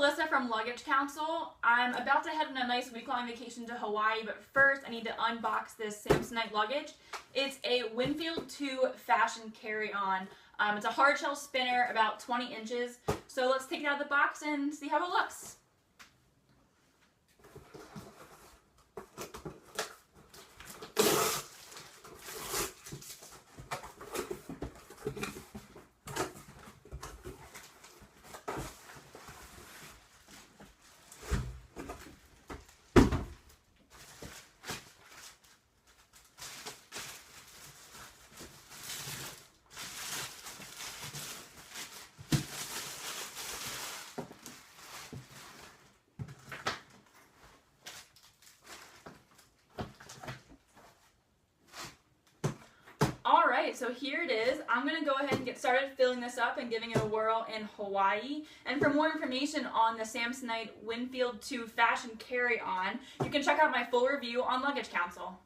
Alyssa from Luggage Council. I'm about to head on a nice week-long vacation to Hawaii, but first I need to unbox this Samsonite luggage. It's a Winfield 2 fashion carry-on. It's a hard shell spinner, about 20 inches. So let's take it out of the box and see how it looks. Alright, so here it is. I'm going to go ahead and get started filling this up and giving it a whirl in Hawaii. And for more information on the Samsonite Winfield 2 fashion carry-on, you can check out my full review on Luggage Council.